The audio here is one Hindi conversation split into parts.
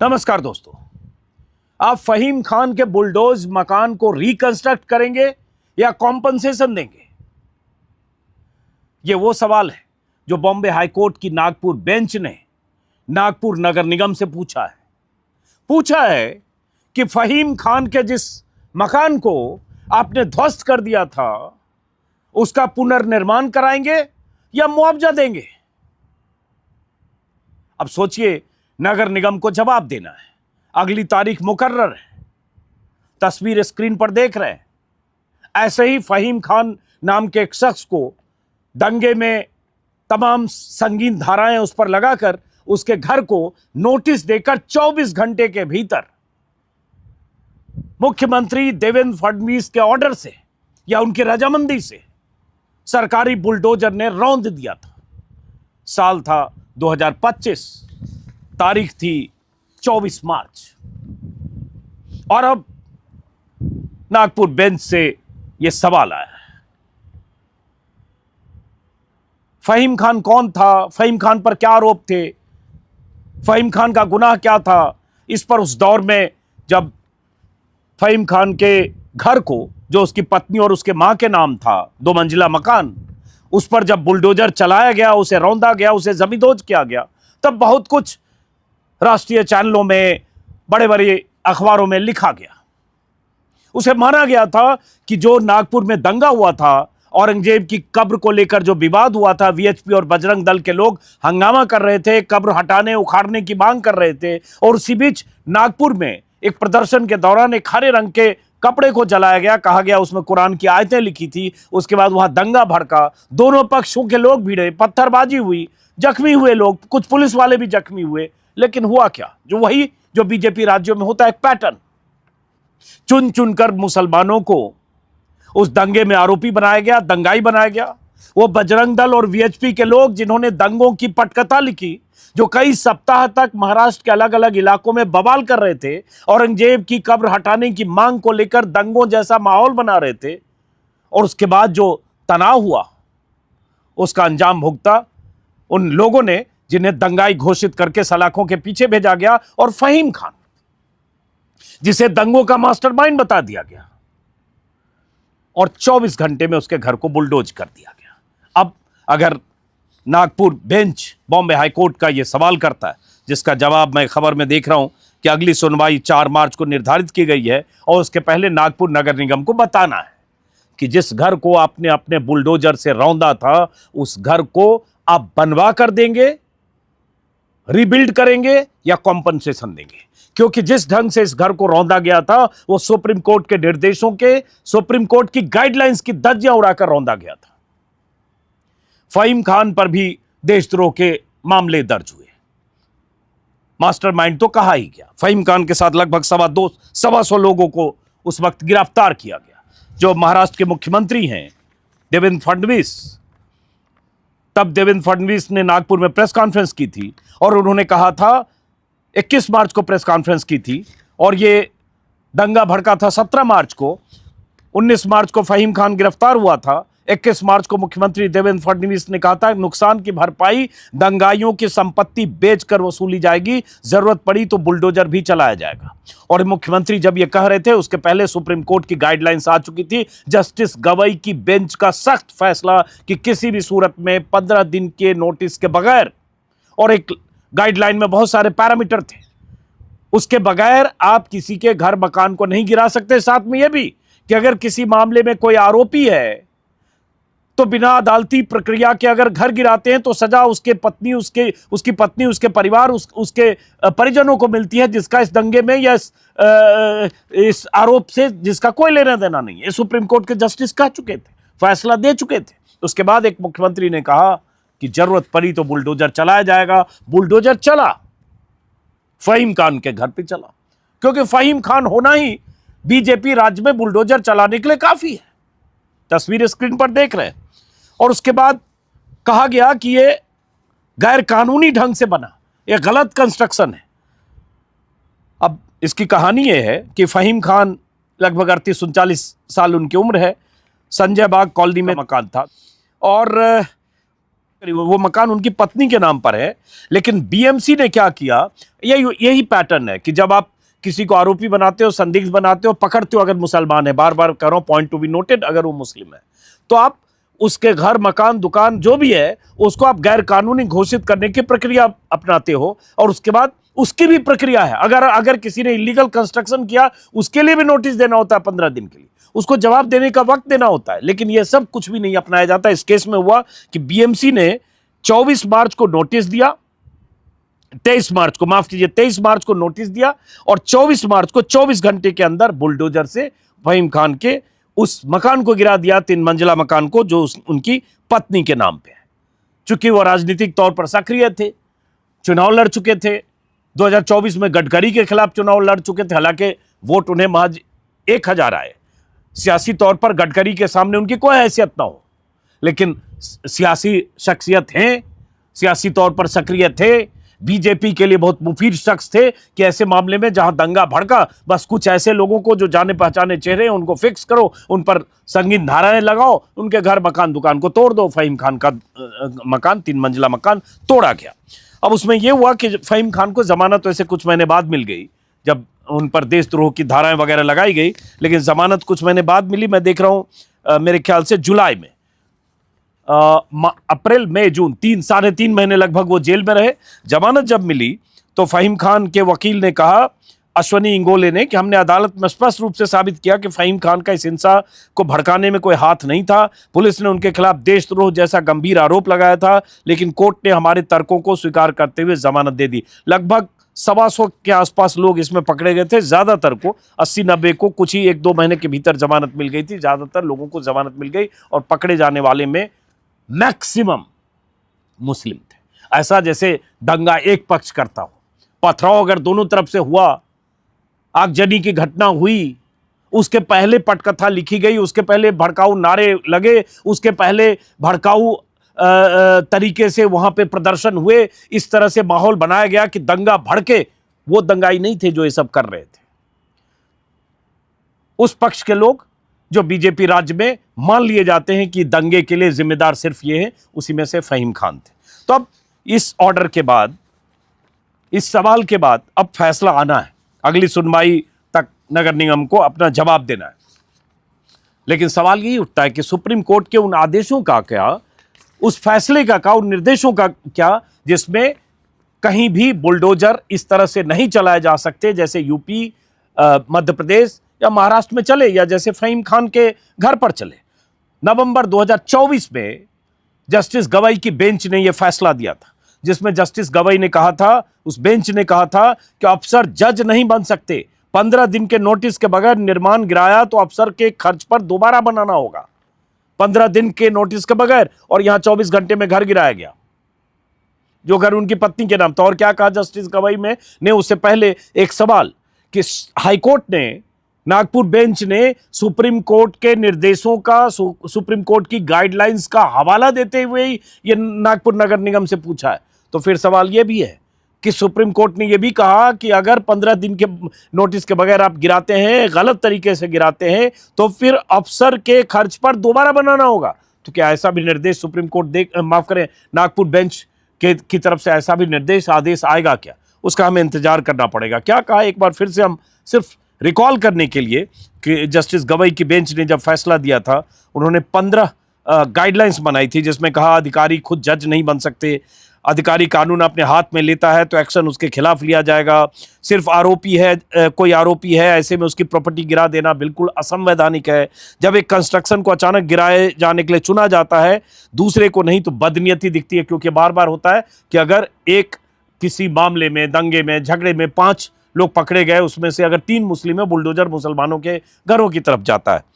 नमस्कार दोस्तों। आप फहीम खान के बुलडोज मकान को रिकंस्ट्रक्ट करेंगे या कॉम्पनसेशन देंगे? यह वो सवाल है जो बॉम्बे हाईकोर्ट की नागपुर बेंच ने नागपुर नगर निगम से पूछा है कि फहीम खान के जिस मकान को आपने ध्वस्त कर दिया था उसका पुनर्निर्माण कराएंगे या मुआवजा देंगे? अब सोचिए, नगर निगम को जवाब देना है। अगली तारीख मुकर्रर है। तस्वीर स्क्रीन पर देख रहे हैं। ऐसे ही फहीम खान नाम के एक शख्स को दंगे में तमाम संगीन धाराएं उस पर लगाकर उसके घर को नोटिस देकर 24 घंटे के भीतर मुख्यमंत्री देवेंद्र फडणवीस के ऑर्डर से या उनकी रजामंदी से सरकारी बुलडोजर ने रौंद दिया था। साल था 2025, तारीख थी 24 मार्च। और अब नागपुर बेंच से यह सवाल आया है, फहीम खान कौन था? फहीम खान पर क्या आरोप थे? फहीम खान का गुनाह क्या था? इस पर उस दौर में जब फहीम खान के घर को, जो उसकी पत्नी और उसके मां के नाम था, 2 मंजिला मकान, उस पर जब बुलडोजर चलाया गया, उसे रौंदा गया, उसे जमींदोज किया गया, तब बहुत कुछ राष्ट्रीय चैनलों में, बड़े बड़े अखबारों में लिखा गया। उसे माना गया था कि जो नागपुर में दंगा हुआ था, औरंगजेब की कब्र को लेकर जो विवाद हुआ था, वीएचपी और बजरंग दल के लोग हंगामा कर रहे थे, कब्र हटाने उखाड़ने की मांग कर रहे थे, और उसी बीच नागपुर में एक प्रदर्शन के दौरान एक हरे रंग के कपड़े को जलाया गया। कहा गया उसमें कुरान की आयतें लिखी थी। उसके बाद वहां दंगा भड़का, दोनों पक्षों के लोग भिड़े, पत्थरबाजी हुई, जख्मी हुए लोग, कुछ पुलिस वाले भी जख्मी हुए। लेकिन हुआ क्या? जो बीजेपी राज्यों में होता है, एक पैटर्न। चुन चुनकर मुसलमानों को उस दंगे में आरोपी बनाया गया, दंगाई बनाया गया। वो बजरंग दल और वीएचपी के लोग जिन्होंने दंगों की पटकथा लिखी, जो कई सप्ताह तक महाराष्ट्र के अलग अलग इलाकों में बवाल कर रहे थे, औरंगजेब की कब्र हटाने की मांग को लेकर दंगों जैसा माहौल बना रहे थे, और उसके बाद जो तनाव हुआ उसका अंजाम भुगता उन लोगों ने जिन्हें दंगाई घोषित करके सलाखों के पीछे भेजा गया। और फहीम खान, जिसे दंगों का मास्टरमाइंड बता दिया गया, और 24 घंटे में उसके घर को बुलडोज कर दिया गया। अब अगर नागपुर बेंच बॉम्बे हाईकोर्ट का यह सवाल करता है, जिसका जवाब मैं खबर में देख रहा हूं कि अगली सुनवाई 4 मार्च को निर्धारित की गई है, और उसके पहले नागपुर नगर निगम को बताना है कि जिस घर को आपने अपने बुलडोजर से रौंदा था, उस घर को आप बनवा कर देंगे, रिबिल्ड करेंगे या कॉम्पनसेशन देंगे। क्योंकि जिस ढंग से इस घर को रौंदा गया था, वो सुप्रीम कोर्ट के निर्देशों के, सुप्रीम कोर्ट की गाइडलाइंस की धज्जियां उड़ाकर रौंदा गया था। फहीम खान पर भी देशद्रोह के मामले दर्ज हुए। मास्टरमाइंड तो कहा ही गया। फहीम खान के साथ लगभग 125 लोगों को उस वक्त गिरफ्तार किया गया। जो महाराष्ट्र के मुख्यमंत्री हैं देवेंद्र फडणवीस, तब देवेंद्र फडणवीस ने नागपुर में प्रेस कॉन्फ्रेंस की थी, और उन्होंने कहा था, 21 मार्च को प्रेस कॉन्फ्रेंस की थी, और ये दंगा भड़का था 17 मार्च को। 19 मार्च को फहीम खान गिरफ्तार हुआ था। 21 मार्च को मुख्यमंत्री देवेंद्र फडणवीस ने कहा था, नुकसान की भरपाई दंगाइयों की संपत्ति बेचकर वसूली जाएगी, जरूरत पड़ी तो बुलडोजर भी चलाया जाएगा। और मुख्यमंत्री जब ये कह रहे थे, उसके पहले सुप्रीम कोर्ट की गाइडलाइंस आ चुकी थी। जस्टिस गवई की बेंच का सख्त फैसला कि किसी भी सूरत में 15 दिन के नोटिस के बगैर, और एक गाइडलाइन में बहुत सारे पैरामीटर थे, उसके बगैर आप किसी के घर मकान को नहीं गिरा सकते। साथ में यह भी कि अगर किसी मामले में कोई आरोपी है तो बिना अदालती प्रक्रिया के अगर घर गिराते हैं तो सजा उसकी पत्नी, उसके परिवार, उसके परिजनों को मिलती है, जिसका इस दंगे में या इस आरोप से जिसका कोई लेना देना नहीं है। सुप्रीम कोर्ट के जस्टिस कह चुके थे, फैसला दे चुके थे। उसके बाद एक मुख्यमंत्री ने कहा कि जरूरत पड़ी तो बुलडोजर चलाया जाएगा। बुलडोजर चला, फहीम खान के घर पे चला, क्योंकि फहीम खान होना ही बीजेपी राज्य में बुलडोजर चलाने के लिए काफी है। तस्वीर स्क्रीन पर देख रहे हैं। और उसके बाद कहा गया कि यह गैर कानूनी ढंग से बना, यह गलत कंस्ट्रक्शन है। अब इसकी कहानी यह है कि फहीम खान लगभग 38-39 साल उनकी उम्र है। संजय बाग कॉलोनी में मकान था, और वो मकान उनकी पत्नी के नाम पर है, लेकिन बीएमसी ने क्या किया, यही पैटर्न है कि जब आप किसी को आरोपी बनाते हो, संदिग्ध बनाते हो, पकड़ते हो, अगर मुसलमान है, बार बार कह रहा हूं, पॉइंट टू बी नोटेड, अगर वो मुस्लिम है तो आप उसके घर, मकान, दुकान जो भी है उसको आप गैर कानूनी घोषित करने की प्रक्रिया अपनाते हो, और उसके बाद उसकी भी प्रक्रिया है। अगर किसी ने इलीगल कंस्ट्रक्शन किया उसके लिए भी नोटिस देना होता है 15 दिन के लिए, उसको जवाब देने का वक्त देना होता है, लेकिन यह सब कुछ भी नहीं अपनाया जाता। इस केस में हुआ कि बीएमसी ने 24 मार्च को नोटिस दिया, 23 मार्च को, माफ कीजिए, 23 मार्च को नोटिस दिया, और 24 मार्च को 24 घंटे के अंदर बुलडोजर से फहीम खान के उस मकान को गिरा दिया, 3 मंजिला मकान को, जो उनकी पत्नी के नाम पे है। चूंकि वो राजनीतिक तौर पर सक्रिय थे, चुनाव लड़ चुके थे, 2024 में गडकरी के खिलाफ चुनाव लड़ चुके थे, हालांकि वोट उन्हें महज 1000 आए। सियासी तौर पर गडकरी के सामने उनकी कोई हैसियत ना हो, लेकिन सियासी शख्सियत हैं, सियासी तौर पर सक्रिय थे, बीजेपी के लिए बहुत मुफीद शख्स थे कि ऐसे मामले में जहां दंगा भड़का, बस कुछ ऐसे लोगों को जो जाने पहचाने चेहरे हैं उनको फिक्स करो, उन पर संगीन धाराएं लगाओ, उनके घर, मकान, दुकान को तोड़ दो। फहीम खान का मकान, 3 मंजिला मकान तोड़ा गया। अब उसमें यह हुआ कि फहीम खान को जमानत वैसे कुछ महीने बाद मिल गई, जब उन पर देशद्रोह की धाराएं वगैरह लगाई गई, लेकिन जमानत कुछ महीने बाद मिली। मैं देख रहा हूं मेरे ख्याल से जुलाई में, अप्रैल, मई, जून, 3-3.5 महीने लगभग वो जेल में रहे। जमानत जब मिली तो फहीम खान के वकील ने कहा, अश्वनी इंगोले ने, कि हमने अदालत में स्पष्ट रूप से साबित किया कि फहीम खान का इस हिंसा को भड़काने में कोई हाथ नहीं था। पुलिस ने उनके खिलाफ देशद्रोह जैसा गंभीर आरोप लगाया था, लेकिन कोर्ट ने हमारे तर्कों को स्वीकार करते हुए जमानत दे दी। लगभग 125 के आसपास लोग इसमें पकड़े गए थे, ज्यादातर को, 80-90 को कुछ ही 1-2 महीने के भीतर जमानत मिल गई थी, ज्यादातर लोगों को जमानत मिल गई, और पकड़े जाने वाले में मैक्सिमम मुस्लिम थे। ऐसा जैसे दंगा एक पक्ष करता हो, पथराव अगर दोनों तरफ से हुआ, आगजनी की घटना हुई, उसके पहले पटकथा लिखी गई, उसके पहले भड़काऊ नारे लगे, उसके पहले भड़काऊ तरीके से वहां पे प्रदर्शन हुए, इस तरह से माहौल बनाया गया कि दंगा भड़के, वो दंगाई नहीं थे जो ये सब कर रहे थे। उस पक्ष के लोग जो बीजेपी राज्य में मान लिए जाते हैं कि दंगे के लिए जिम्मेदार सिर्फ ये है, उसी में से फहीम खान थे। तो अब इस ऑर्डर के बाद, इस सवाल के बाद अब फैसला आना है, अगली सुनवाई तक नगर निगम को अपना जवाब देना है। लेकिन सवाल यही उठता है कि सुप्रीम कोर्ट के उन आदेशों का क्या, उस फैसले का क्या, उन निर्देशों का क्या, जिसमें कहीं भी बुलडोजर इस तरह से नहीं चलाए जा सकते जैसे यूपी, मध्य प्रदेश या महाराष्ट्र में चले, या जैसे फहीम खान के घर पर चले। नवंबर 2024 में जस्टिस गवाई की बेंच ने यह फैसला दिया था, जिसमें जस्टिस गवाई ने कहा था, उस बेंच ने कहा था कि अफसर जज नहीं बन सकते, 15 दिन के नोटिस के बगैर निर्माण गिराया तो अफसर के खर्च पर दोबारा बनाना होगा। 15 दिन के नोटिस के बगैर, और यहां 24 घंटे में घर गिराया गया, जो घर उनकी पत्नी के नाम था। और क्या कहा जस्टिस गवाई में ने उससे पहले एक सवाल कि हाईकोर्ट ने, नागपुर बेंच ने सुप्रीम कोर्ट के निर्देशों का, सुप्रीम कोर्ट की गाइडलाइंस का हवाला देते हुए ही ये नागपुर नगर निगम से पूछा है। तो फिर सवाल ये भी है कि सुप्रीम कोर्ट ने यह भी कहा कि अगर 15 दिन के नोटिस के बगैर आप गिराते हैं, गलत तरीके से गिराते हैं, तो फिर अफसर के खर्च पर दोबारा बनाना होगा। तो क्या ऐसा भी निर्देश सुप्रीम कोर्ट माफ करें, नागपुर बेंच की तरफ से ऐसा भी निर्देश, आदेश आएगा क्या? उसका हमें इंतजार करना पड़ेगा। क्या कहा, एक बार फिर से हम सिर्फ रिकॉल करने के लिए कि जस्टिस गवाई की बेंच ने जब फैसला दिया था, उन्होंने 15 गाइडलाइंस बनाई थी, जिसमें कहा अधिकारी खुद जज नहीं बन सकते, अधिकारी कानून अपने हाथ में लेता है तो एक्शन उसके खिलाफ लिया जाएगा, सिर्फ आरोपी है, कोई आरोपी है, ऐसे में उसकी प्रॉपर्टी गिरा देना बिल्कुल असंवैधानिक है। जब एक कंस्ट्रक्शन को अचानक गिराए जाने के लिए चुना जाता है, दूसरे को नहीं तो बदनीयती दिखती है, क्योंकि बार बार होता है कि अगर एक किसी मामले में, दंगे में, झगड़े में 5 लोग पकड़े गए, उसमें से अगर 3 मुस्लिम है, बुलडोजर मुसलमानों के घरों की तरफ जाता है।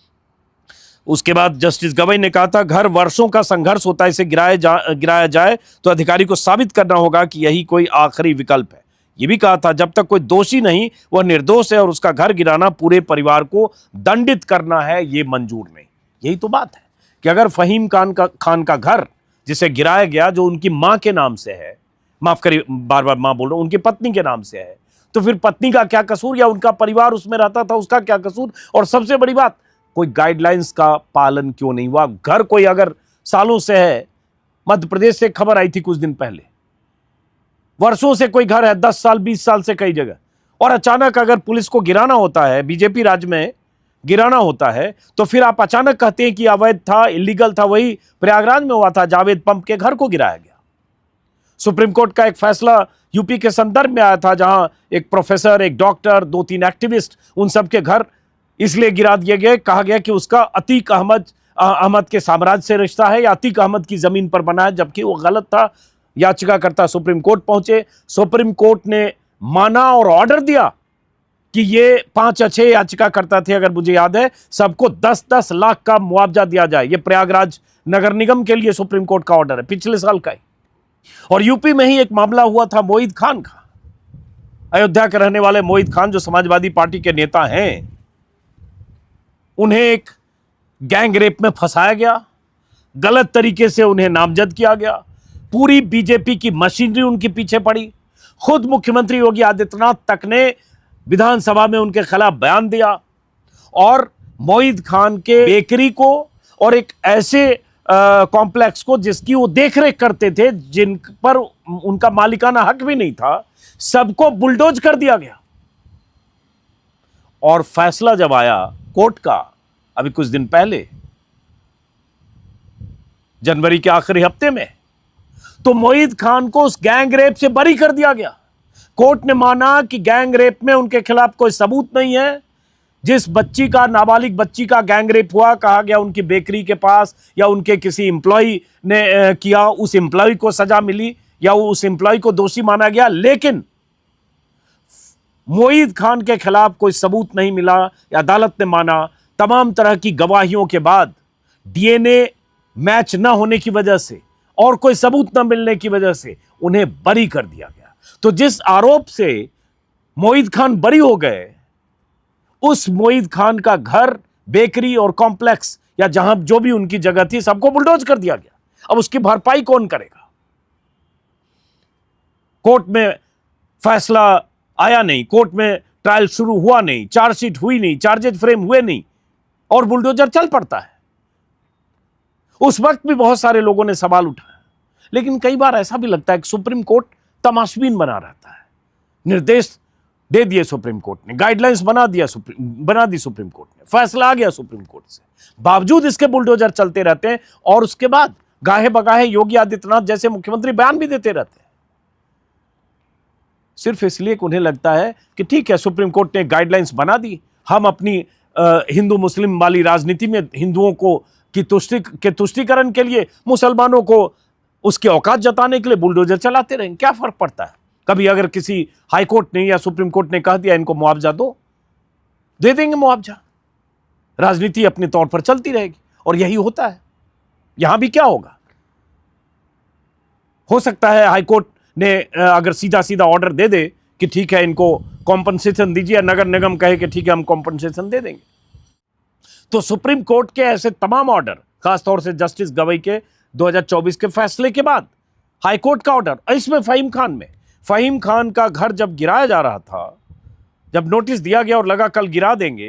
उसके बाद जस्टिस गवाई ने कहा था, घर वर्षों का संघर्ष होता है, इसे गिराया जाए तो अधिकारी को साबित करना होगा कि यही कोई आखिरी विकल्प है। यह भी कहा था, जब तक कोई दोषी नहीं, वह निर्दोष है, और उसका घर गिराना पूरे परिवार को दंडित करना है, ये मंजूर नहीं। यही तो बात है कि अगर फहीम खान का घर जिसे गिराया गया, जो उनकी मां के नाम से है, माफ करिए बार बार मां बोल रहा हूं, उनकी पत्नी के नाम से है, तो फिर पत्नी का क्या कसूर, या उनका परिवार उसमें रहता था, उसका क्या कसूर? और सबसे बड़ी बात, कोई गाइडलाइंस का पालन क्यों नहीं हुआ? घर कोई अगर सालों से है, मध्य प्रदेश से खबर आई थी कुछ दिन पहले, वर्षों से कोई घर है, 10 साल 20 साल से कई जगह, और अचानक अगर पुलिस को गिराना होता है, बीजेपी राज में गिराना होता है, तो फिर आप अचानक कहते हैं कि अवैध था, इलीगल था। वही प्रयागराज में हुआ था, जावेद पंप के घर को गिराया गया। सुप्रीम कोर्ट का एक फैसला यूपी के संदर्भ में आया था, जहां एक प्रोफेसर, एक डॉक्टर, 2-3 एक्टिविस्ट, उन सबके घर इसलिए गिरा दिए गए। कहा गया कि उसका अतीक अहमद के साम्राज्य से रिश्ता है या अतीक अहमद की जमीन पर बना है, जबकि वो गलत था। याचिकाकर्ता सुप्रीम कोर्ट पहुंचे, सुप्रीम कोर्ट ने माना और ऑर्डर दिया कि ये 5 या 6 याचिकाकर्ता थे, अगर मुझे याद है, सबको 10-10 लाख का मुआवजा दिया जाए। ये प्रयागराज नगर निगम के लिए सुप्रीम कोर्ट का ऑर्डर है, पिछले साल का ही। और यूपी में ही एक मामला हुआ था मोहित खान का, अयोध्या के रहने वाले मोहित खान, जो समाजवादी पार्टी के नेता हैं, उन्हें एक गैंग रेप में फंसाया गया, गलत तरीके से उन्हें नामजद किया गया, पूरी बीजेपी की मशीनरी उनके पीछे पड़ी। खुद मुख्यमंत्री योगी आदित्यनाथ तक ने विधानसभा में उनके खिलाफ बयान दिया, और मोहित खान के बेकरी को और एक ऐसे कॉम्प्लेक्स को जिसकी वो देखरेख करते थे, जिन पर उनका मालिकाना हक भी नहीं था, सबको बुलडोज कर दिया गया। और फैसला जब आया कोर्ट का अभी कुछ दिन पहले, जनवरी के आखिरी हफ्ते में, तो मोहित खान को उस गैंग रेप से बरी कर दिया गया। कोर्ट ने माना कि गैंग रेप में उनके खिलाफ कोई सबूत नहीं है। जिस बच्ची का, नाबालिग बच्ची का गैंग रेप हुआ, कहा गया उनकी बेकरी के पास या उनके किसी एम्प्लॉय ने किया, उस एम्प्लॉय को सजा मिली या उस एम्प्लॉय को दोषी माना गया, लेकिन मोहित खान के खिलाफ कोई सबूत नहीं मिला। अदालत ने माना, तमाम तरह की गवाहियों के बाद, डीएनए मैच न होने की वजह से और कोई सबूत न मिलने की वजह से उन्हें बरी कर दिया गया। तो जिस आरोप से मोहित खान बरी हो गए, उस मोहित खान का घर, बेकरी और कॉम्प्लेक्स या जहां जो भी उनकी जगह थी, सबको बुलडोज कर दिया गया। अब उसकी भरपाई कौन करेगा? कोर्ट में फैसला आया नहीं, कोर्ट में ट्रायल शुरू हुआ नहीं, चार्जशीट हुई नहीं, चार्जेस फ्रेम हुए नहीं, और बुलडोजर चल पड़ता है। उस वक्त भी बहुत सारे लोगों ने सवाल उठाया, लेकिन कई बार ऐसा भी लगता है कि सुप्रीम कोर्ट तमाशबीन बना रहता है। निर्देश दे दिए सुप्रीम कोर्ट ने, गाइडलाइंस बना दी सुप्रीम कोर्ट ने, फैसला आ गया सुप्रीम कोर्ट से, बावजूद इसके बुलडोजर चलते रहते हैं, और उसके बाद गाहे बगाहे योगी आदित्यनाथ जैसे मुख्यमंत्री बयान भी देते रहते हैं, सिर्फ इसलिए कि उन्हें लगता है कि ठीक है, सुप्रीम कोर्ट ने गाइडलाइंस बना दी, हम अपनी हिंदू मुस्लिम वाली राजनीति में हिंदुओं को की तुष्टिकरण के लिए, मुसलमानों को उसकी औकात जताने के लिए बुलडोजर चलाते रहेंगे। क्या फर्क पड़ता है? कभी अगर किसी हाई कोर्ट ने या सुप्रीम कोर्ट ने कह दिया इनको मुआवजा दो, दे देंगे मुआवजा, राजनीति अपने तौर पर चलती रहेगी, और यही होता है। यहां भी क्या होगा? हो सकता है हाई कोर्ट ने अगर सीधा सीधा ऑर्डर दे दे कि ठीक है, इनको कॉम्पनसेशन दीजिए, नगर निगम कहे कि ठीक है, हम कॉम्पनसेशन दे देंगे। तो सुप्रीम कोर्ट के ऐसे तमाम ऑर्डर, खासतौर से जस्टिस गवई के 2024 के फैसले के बाद हाई कोर्ट का ऑर्डर, इसमें फहीम खान का घर जब गिराया जा रहा था, जब नोटिस दिया गया और लगा कल गिरा देंगे,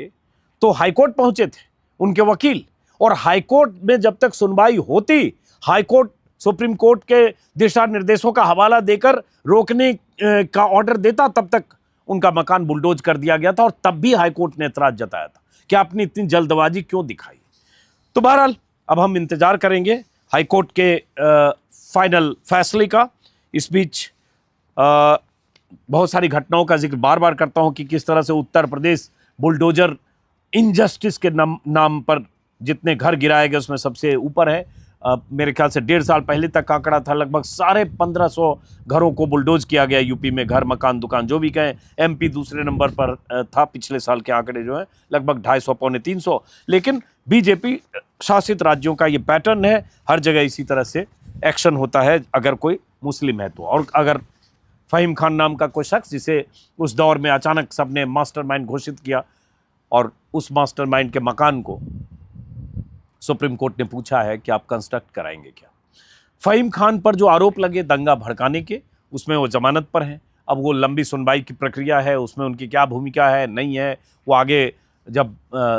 तो हाईकोर्ट पहुंचे थे उनके वकील, और हाईकोर्ट में जब तक सुनवाई होती, हाईकोर्ट सुप्रीम कोर्ट के दिशा निर्देशों का हवाला देकर रोकने का ऑर्डर देता, तब तक उनका मकान बुलडोज कर दिया गया था, और तब भी हाईकोर्ट ने एतराज जताया था कि आपने इतनी जल्दबाजी क्यों दिखाई। तो बहरहाल अब हम इंतजार करेंगे हाईकोर्ट के फाइनल फैसले का। इस बीच बहुत सारी घटनाओं का जिक्र बार बार करता हूं कि किस तरह से उत्तर प्रदेश बुलडोजर इनजस्टिस के नाम पर जितने घर गिराए गए उसमें सबसे ऊपर है। मेरे ख्याल से 1.5 साल पहले तक का आंकड़ा था, लगभग 1550 घरों को बुलडोज किया गया यूपी में, घर मकान दुकान जो भी कहें। एमपी दूसरे नंबर पर था, पिछले साल के आंकड़े जो हैं लगभग 250 पौने 300। लेकिन बीजेपी शासित राज्यों का ये पैटर्न है, हर जगह इसी तरह से एक्शन होता है अगर कोई मुस्लिम है तो। और अगर फहीम खान नाम का कोई शख्स, जिसे उस दौर में अचानक सबने मास्टरमाइंड घोषित किया, और उस मास्टरमाइंड के मकान को सुप्रीम कोर्ट ने पूछा है कि आप कंस्ट्रक्ट कराएंगे क्या। फहीम खान पर जो आरोप लगे दंगा भड़काने के, उसमें वो जमानत पर हैं। अब वो लंबी सुनवाई की प्रक्रिया है, उसमें उनकी क्या भूमिका है नहीं है, वो आगे जब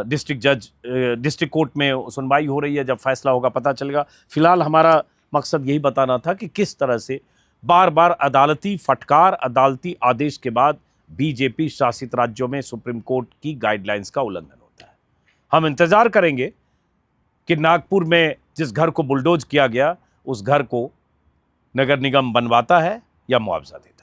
डिस्ट्रिक्ट कोर्ट में सुनवाई हो रही है, जब फैसला होगा पता चलेगा। फिलहाल हमारा मकसद यही बताना था कि किस तरह से बार बार अदालती फटकार, अदालती आदेश के बाद बीजेपी शासित राज्यों में सुप्रीम कोर्ट की गाइडलाइंस का उल्लंघन होता है। हम इंतजार करेंगे कि नागपुर में जिस घर को बुलडोज किया गया उस घर को नगर निगम बनवाता है या मुआवजा देता है।